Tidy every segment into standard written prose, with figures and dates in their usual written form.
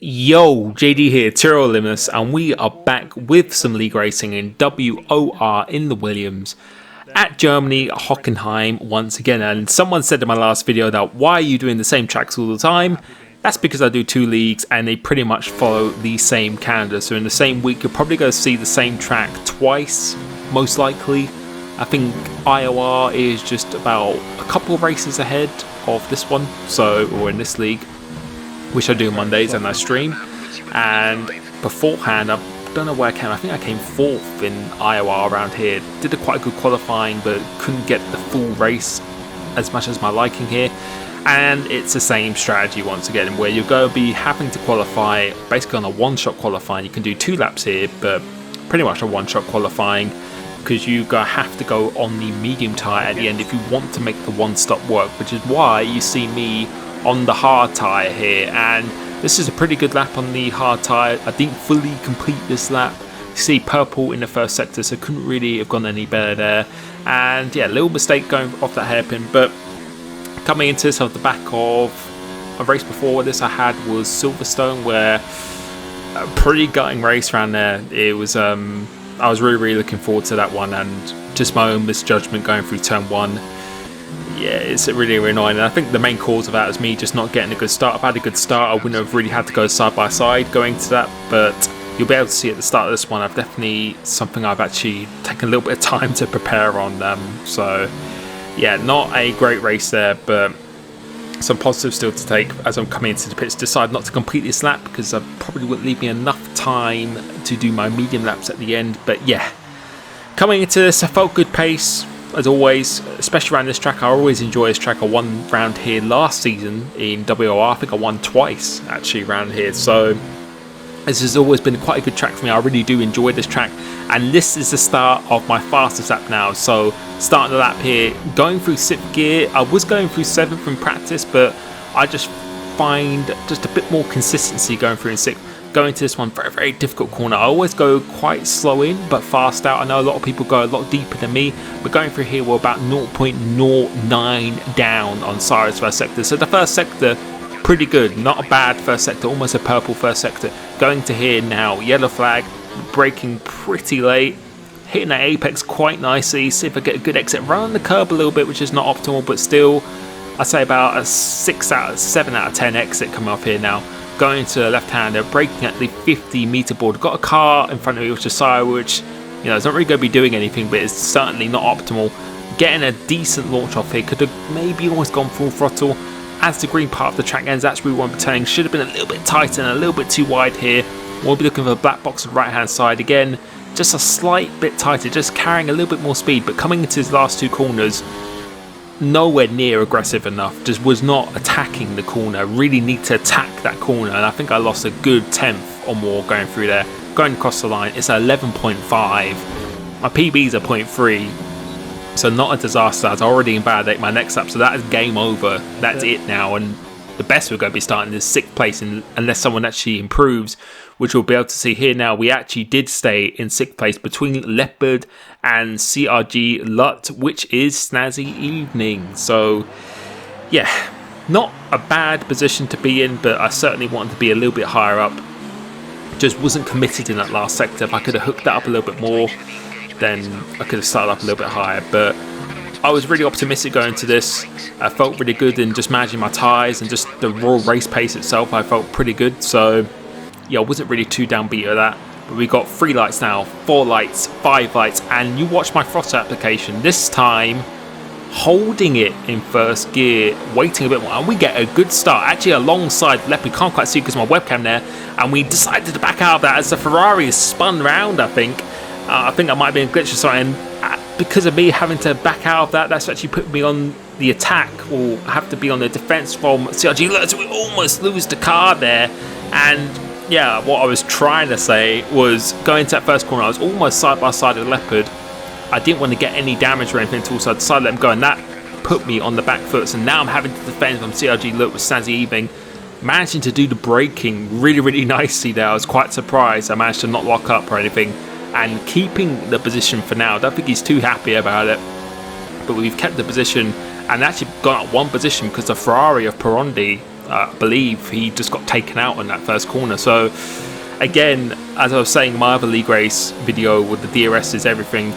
Yo, JD here, Tyrrell Limitless, and we are back with some league racing in WOR in the Williams at Germany, Hockenheim once again. And someone said in my last video that why are you doing the same tracks all the time? That's because I do two leagues and they pretty much follow the same calendar. So in the same week, you're probably going to see the same track twice, most likely. I think IOR is just about a couple of races ahead of this one, or in this league, which I do Mondays and I stream. And beforehand, I don't know where I came. I think I came 4th in IOR around here. Did a quite good qualifying, but couldn't get the full race as much as my liking here. And it's the same strategy once again, where you're going to be having to qualify basically on a one-shot qualifying. You can do 2 laps here, but pretty much a one-shot qualifying, because you have to go on the medium tyre at the end if you want to make the one-stop work, which is why you see me on the hard tyre here. And this is a pretty good lap on the hard tyre. I didn't fully complete this lap. You see purple in the first sector, so couldn't really have gone any better there. And yeah, little mistake going off that hairpin, but coming into this off the back of a race before this I had was Silverstone, where a pretty gutting race around there. It was I was really looking forward to that one, and just my own misjudgment going through turn 1. Yeah, it's really annoying, and I think the main cause of that is me just not getting a good start. If I had a good start, I wouldn't have really had to go side by side going to that, but you'll be able to see at the start of this one, I've definitely I've actually taken a little bit of time to prepare on them. So yeah, not a great race there, but some positives still to take as I'm coming into the pits. Decide not to complete this lap because I probably wouldn't leave me enough time to do my medium laps at the end. But yeah, coming into this, I felt good pace as always, especially around this track. I always enjoy this track. I won round here last season in WOR. I think I won twice actually around here, so this has always been quite a good track for me. I really do enjoy this track, and this is the start of my fastest lap now. So starting the lap here, going through 6th gear. I was going through 7th in practice, but I just find just a bit more consistency going through in 6th. Going to this one, very difficult corner. I always go quite slow in but fast out. I know a lot of people go a lot deeper than me, but going through here we're about 0.09 down on Cyrus first sector. So the first sector, pretty good, not a bad first sector, almost a purple first sector. Going to here now, yellow flag, braking pretty late, hitting that apex quite nicely. See if I get a good exit, run the curb a little bit, which is not optimal, but still I'd say about a 7 out of 10 exit coming off here now. Going to the left-hander, braking at the 50-meter board. Got a car in front of me, which is Sire, which, you know, it's not really going to be doing anything, but it's certainly not optimal. Getting a decent launch off here, could have maybe almost gone full throttle. As the green part of the track ends, that's where we want to be turning. Should have been a little bit tighter and a little bit too wide here. We'll be looking for the black box on the right-hand side again. Just a slight bit tighter, just carrying a little bit more speed, but coming into his last 2 corners, nowhere near aggressive enough. Just was not attacking the corner. Really need to attack that corner, and I think I lost a good 10th or more going through there. Going across the line, it's 11.5. My PBs are 0.3, so not a disaster. I'd already invalidate my next lap, so that is game over. That's it now, and the best we're going to be starting is 6th place unless someone actually improves, which we'll be able to see here now. We actually did stay in 6th place between Leopard and CRG Lut, which is Snazzy Evening. So yeah, not a bad position to be in, but I certainly wanted to be a little bit higher up. Just wasn't committed in that last sector. If I could have hooked that up a little bit more, then I could have started up a little bit higher. But I was really optimistic going into this. I felt really good in just managing my tyres and just the raw race pace itself. I felt pretty good. So yeah, I wasn't really too downbeat of that. But we got 3 lights now, 4 lights, 5 lights, and you watch my throttle application. This time, holding it in first gear, waiting a bit more, and we get a good start. Actually, alongside Leopard, can't quite see because my webcam there, and we decided to back out of that as the Ferrari is spun round. I think that might be a glitch or something. Because of me having to back out of that, that's actually put me on the attack, or have to be on the defense from CRG. Look, so we almost lose the car there, and yeah, what I was trying to say was going to that first corner, I was almost side by side with Leopard. I didn't want to get any damage or anything at all, so I decided to let him go, and that put me on the back foot. So now I'm having to defend from CRG Look with Snazzy Evening. Managing to do the braking really nicely there. I was quite surprised I managed to not lock up or anything, and keeping the position for now. I don't think he's too happy about it, but we've kept the position and actually gone up 1 position because the Ferrari of Perondi I believe he just got taken out in that first corner. So again, as I was saying in my other league race video with the DRS is everything,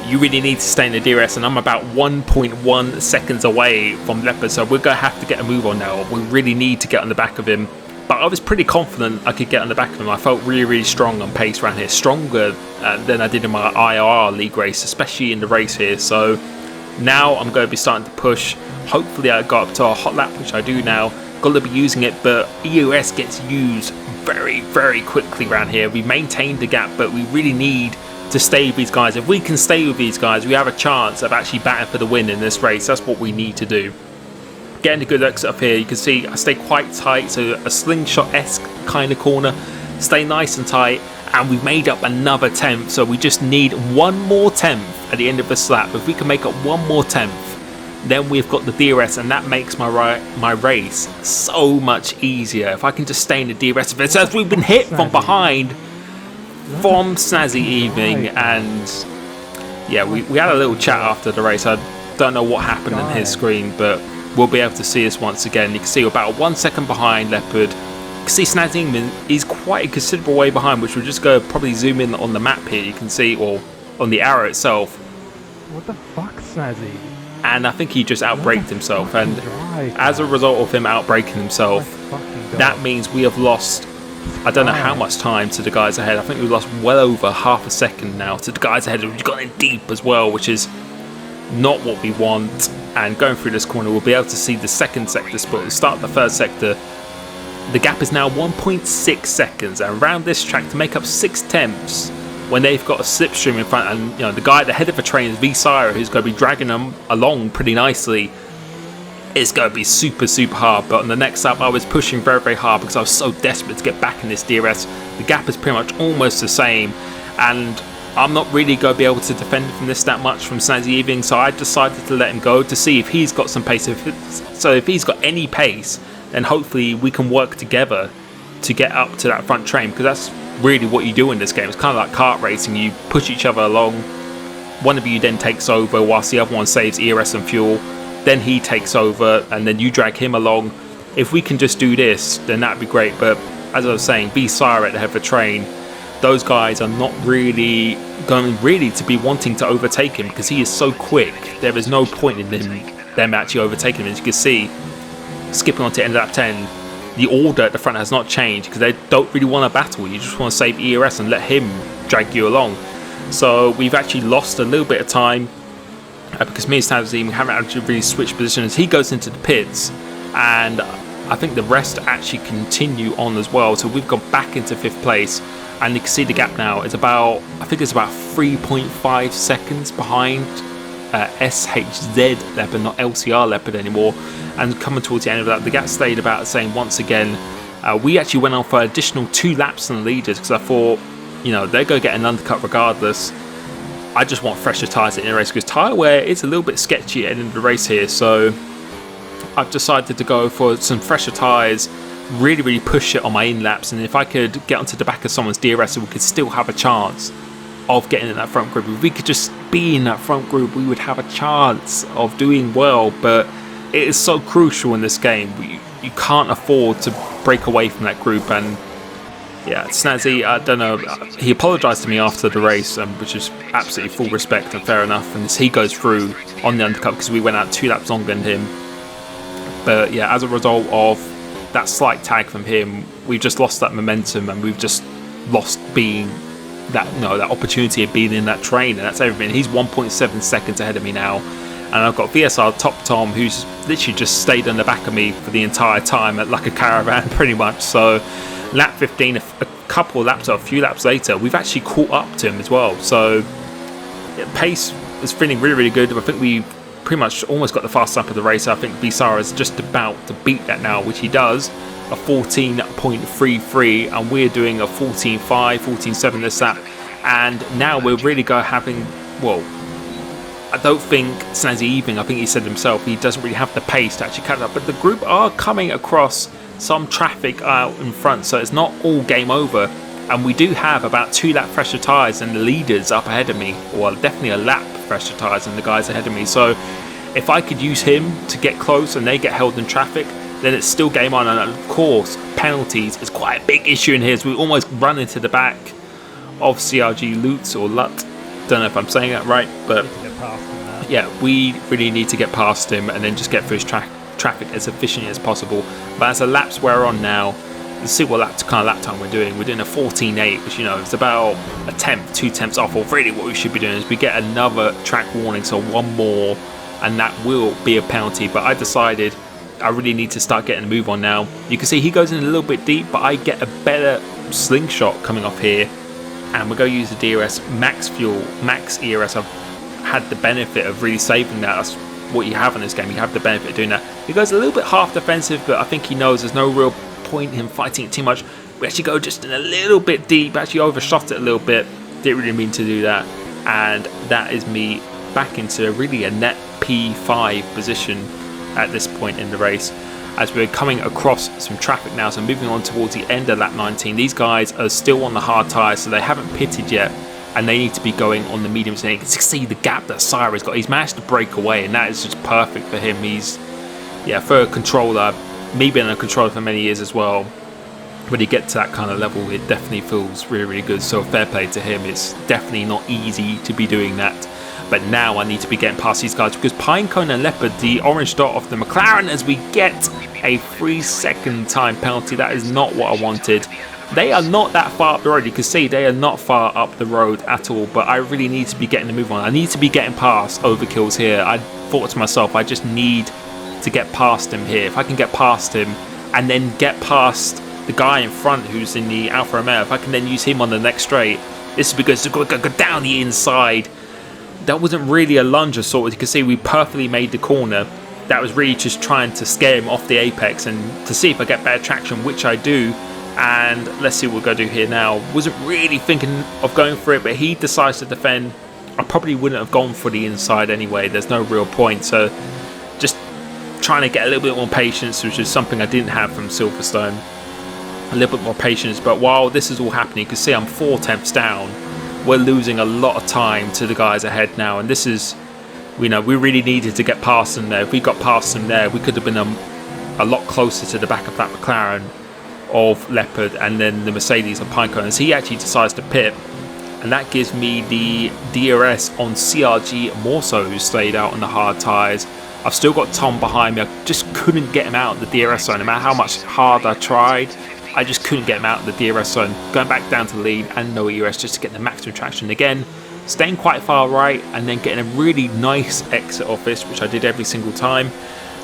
you really need to stay in the DRS, and I'm about 1.1 seconds away from Leopard, so we're going to have to get a move on now. We really need to get on the back of him. But I was pretty confident I could get on the back of him. I felt really, really strong on pace around here, stronger than I did in my IRR league race, especially in the race here. So now I'm going to be starting to push. Hopefully I got up to a hot lap, which I do now. Got to be using it, but EOS gets used very, very quickly around here. We maintained the gap, but we really need to stay with these guys. If we can stay with these guys, we have a chance of actually batting for the win in this race. That's what we need to do. Getting a good exit up here, you can see I stay quite tight, so a slingshot-esque kind of corner. Stay nice and tight, and we've made up another 10th, so we just need one more 10th at the end of this lap. If we can make up one more 10th, then we've got the DRS, and that makes my race so much easier. If I can just stay in the DRS, if it says we've been hit from behind from Snazzy Evening, and yeah, we had a little chat after the race. I don't know what happened in his screen, but we'll be able to see us once again. You can see we're about 1 second behind Leopard. You can see Snazzy Evening is quite a considerable way behind, which we'll just go probably zoom in on the map here. You can see, or on the arrow itself. What the fuck, Snazzy? And I think he just outbraked himself, and as a result of him outbraking himself, that means we have lost, I don't know how much time to the guys ahead. I think we've lost well over half a second now to the guys ahead. We've gone in deep as well, which is not what we want. And going through this corner, we'll be able to see the second sector split. We'll start the third sector. The gap is now 1.6 seconds, and around this track, to make up 6/10ths, when they've got a slipstream in front, and the guy at the head of the train is V-Sire, who's going to be dragging them along pretty nicely. It's going to be super, super hard. But on the next lap, I was pushing very, very hard because I was so desperate to get back in this DRS. The gap is pretty much almost the same, and I'm not really going to be able to defend from this that much from Snazzy Evening, so I decided to let him go to see if he's got some pace. So if he's got any pace, then hopefully we can work together to get up to that front train, because that's really what you do in this game. It's kind of like kart racing. You push each other along. One of you then takes over whilst the other one saves ERS and fuel. Then he takes over, and then you drag him along. If we can just do this, then that'd be great. But as I was saying, V-Sire at the head of the train, those guys are not really going to be wanting to overtake him, because he is so quick. There is no point in them actually overtaking him. As you can see, skipping on to end of lap 10, the order at the front has not changed, because they don't really want to battle. You just want to save ERS and let him drag you along. So we've actually lost a little bit of time, because me and Snazzy haven't actually really switched positions. He goes into the pits, and I think the rest actually continue on as well. So we've gone back into 5th place, and you can see the gap now is about, I think it's about 3.5 seconds behind SHZ Leopard, not LCR Leopard anymore. And coming towards the end of that, the gap stayed about the same once again. We actually went on for an additional 2 laps on the leaders, because I thought, they're going to get an undercut regardless. I just want fresher tyres in the race, because tyre wear is a little bit sketchy at the end of the race here. So I've decided to go for some fresher tyres, really, really push it on my in laps, and if I could get onto the back of someone's DRS, we could still have a chance of getting in that front group. If we could just be in that front group, we would have a chance of doing well. But it is so crucial in this game. You can't afford to break away from that group. And yeah, Snazzy, I don't know, he apologised to me after the race, which is absolutely full respect and fair enough, and he goes through on the undercut because we went out 2 laps longer than him. But yeah, as a result of that slight tag from him, we've just lost that momentum, and we've just lost being that that opportunity of being in that train, and that's everything. He's 1.7 seconds ahead of me now, and I've got VSR Top Tom, who's literally just stayed on the back of me for the entire time, like a caravan pretty much. So lap 15, a couple of laps or a few laps later, we've actually caught up to him as well. So yeah, pace is feeling really, really good. I think we pretty much almost got the fast lap of the race. I think Visara is just about to beat that now, which he does, a 14.33, and we're doing a 14.5, 14.7 this lap. And now we're really having, well, I don't think Snazzy Evening, I think he said himself, he doesn't really have the pace to actually catch up, but the group are coming across some traffic out in front, so it's not all game over. And we do have about 2 lap fresher tyres and the leaders up ahead of me, well, definitely a lap fresher tyres and the guys ahead of me. So if I could use him to get close and they get held in traffic, then it's still game on. And of course, penalties is quite a big issue in here. So we almost run into the back of CRG Lutz or Lut. Don't know if I'm saying that right, but yeah, we really need to get past him and then just get through his traffic as efficiently as possible. But as the laps wear on now, let's see what kind of lap time we're doing. We're doing a 14.8, which, you know, is about a tenth, 2 tenths off. Or really what we should be doing is we get another track warning, so one more, and that will be a penalty. But I decided I really need to start getting a move on now. You can see he goes in a little bit deep, but I get a better slingshot coming off here. And we're going to use the DRS max fuel, max ERS. I've had the benefit of really saving that. That's what you have in this game. You have the benefit of doing that. He goes a little bit half defensive, but I think he knows there's no real point in him fighting it too much. We actually go just in a little bit deep, actually overshot it a little bit. Didn't really mean to do that. And that is me back into really a net P5 position at this point in the race, as we're coming across some traffic now. So moving on towards the end of lap 19. These guys are still on the hard tyres, so they haven't pitted yet, and they need to be going on the mediums. And you can see the gap that Syra's got. He's managed to break away, and that is just perfect for him. He's, yeah, for a controller, me being a controller for many years as well, when you get to that kind of level, it definitely feels really, really good. So fair play to him. It's definitely not easy to be doing that. But now I need to be getting past these guys, because Pinecone and Leopard, the orange dot off the McLaren, as we get a 3-second time penalty. That is not what I wanted. They are not that far up the road. You can see they are not far up the road at all, but I really need to be getting the move on. I need to be getting past overkills here. I thought to myself, I just need to get past him here. If I can get past him and then get past the guy in front who's in the Alfa Romeo, if I can then use him on the next straight, this is because to go down the inside. That wasn't really a lunge of sort. You can see we perfectly made the corner. That was really just trying to scare him off the apex and to see if I get better traction, which I do. And let's see what we're going to do here now. Wasn't really thinking of going for it, but he decides to defend. I probably wouldn't have gone for the inside anyway. There's no real point. So just trying to get a little bit more patience, which is something I didn't have from Silverstone. A little bit more patience. But while this is all happening, you can see I'm 4 tenths down. We're losing a lot of time to the guys ahead now, and this is, you know, we really needed to get past them there. If we got past them there, we could have been a lot closer to the back of that McLaren of Leopard and then the Mercedes of Pinecone, as he actually decides to pit, and that gives me the DRS on CRG more so, who stayed out on the hard tyres. I've still got Tom behind me. I just couldn't get him out of the DRS zone. No matter how much hard I tried, I just couldn't get him out of the DRS zone. Going back down to the lead and no ERS just to get the maximum traction again. Staying quite far right and then getting a really nice exit off this, which I did every single time.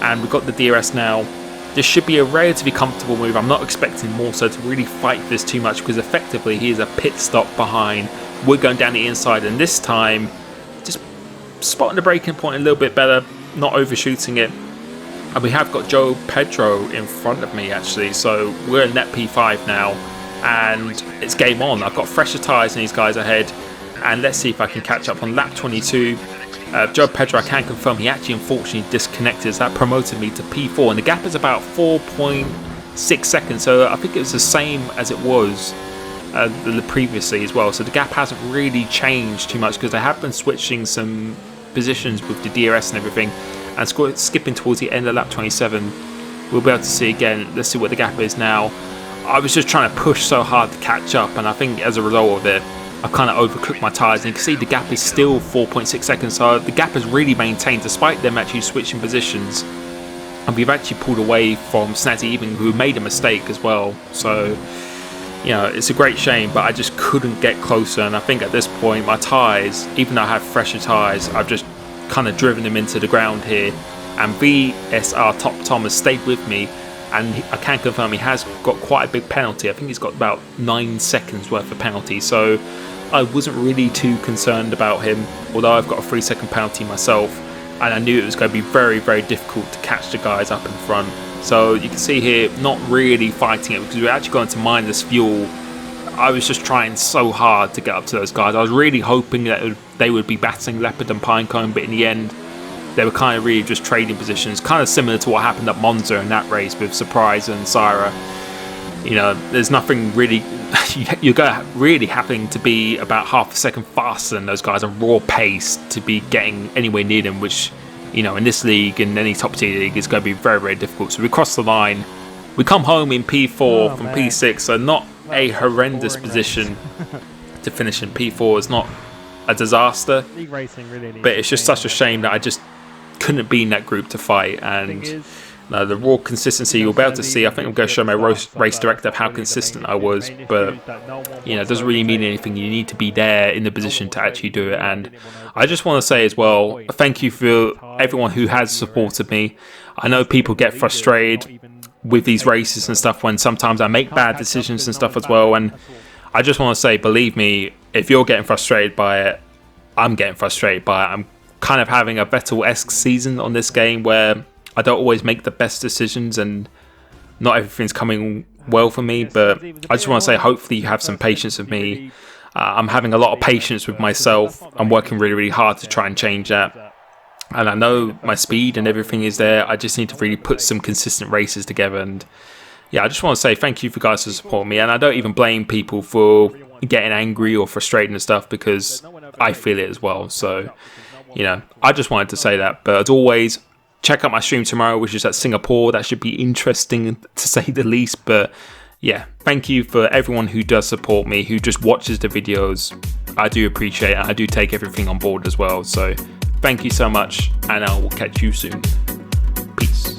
And we've got the DRS now. This should be a relatively comfortable move. I'm not expecting more so to really fight this too much, because effectively he is a pit stop behind. We're going down the inside, and this time just spotting the braking point a little bit better, not overshooting it. And we have got Joe Pedro in front of me actually, so we're in net P5 now, and it's game on. I've got fresher tyres than these guys ahead, and let's see if I can catch up on lap 22. Joe Pedro, I can confirm he actually unfortunately disconnected, so that promoted me to P4, and the gap is about 4.6 seconds, so I think it was the same as it was previously as well. So the gap hasn't really changed too much, because I have been switching some positions with the DRS and everything, and skipping towards the end of lap 27. We'll be able to see again. Let's see what the gap is now. I was just trying to push so hard to catch up, and I think as a result of it, I've kind of overcooked my tyres, and you can see the gap is still 4.6 seconds, so the gap has really maintained despite them actually switching positions, and we've actually pulled away from Snazzy Even, who made a mistake as well. So, you know, it's a great shame, but I just couldn't get closer, and I think at this point my tyres, even though I have fresher tyres, I've just kind of driven them into the ground here, and VSR Top Tom has stayed with me, and I can confirm he has got quite a big penalty. I think he's got about 9 seconds worth of penalty, so I wasn't really too concerned about him, although I've got a 3-second penalty myself, and I knew it was going to be very, very difficult to catch the guys up in front. So you can see here, not really fighting it, because we're actually going to mine this fuel. I was just trying so hard to get up to those guys. I was really hoping that they would be battling Leopard and Pinecone, but in the end they were kind of really just trading positions, kind of similar to what happened at Monza in that race with Surprise and Syra. You know, there's nothing really, you're really having to be about half a second faster than those guys on raw pace to be getting anywhere near them, which, you know, in this league, in any top tier league, it's going to be very, very difficult. So we cross the line, we come home in P4 from P6, so not a horrendous position to finish in P4. It's not a disaster, but it's just such a shame that I just couldn't be in that group to fight. And the raw consistency you'll be able to see. I think I'm going to show my race director how consistent I was, but you know, it doesn't really mean anything. You need to be there in the position to actually do it. And I just want to say as well, thank you for everyone who has supported me. I know people get frustrated with these races and stuff when sometimes I make bad decisions and stuff as well, and I just want to say, believe me, if you're getting frustrated by it, I'm getting frustrated by it. I'm kind of having a Vettel-esque season on this game where I don't always make the best decisions and not everything's coming well for me, but I just want to say hopefully you have some patience with me. I'm having a lot of patience with myself. I'm working really, really hard to try and change that. And I know my speed and everything is there. I just need to really put some consistent races together. And yeah, I just want to say thank you for guys for supporting me. And I don't even blame people for getting angry or frustrated and stuff, because I feel it as well. So, you know, I just wanted to say that. But as always, check out my stream tomorrow, which is at Singapore. That should be interesting to say the least. But yeah, thank you for everyone who does support me, who just watches the videos. I do appreciate it. I do take everything on board as well. So thank you so much, and I will catch you soon. Peace.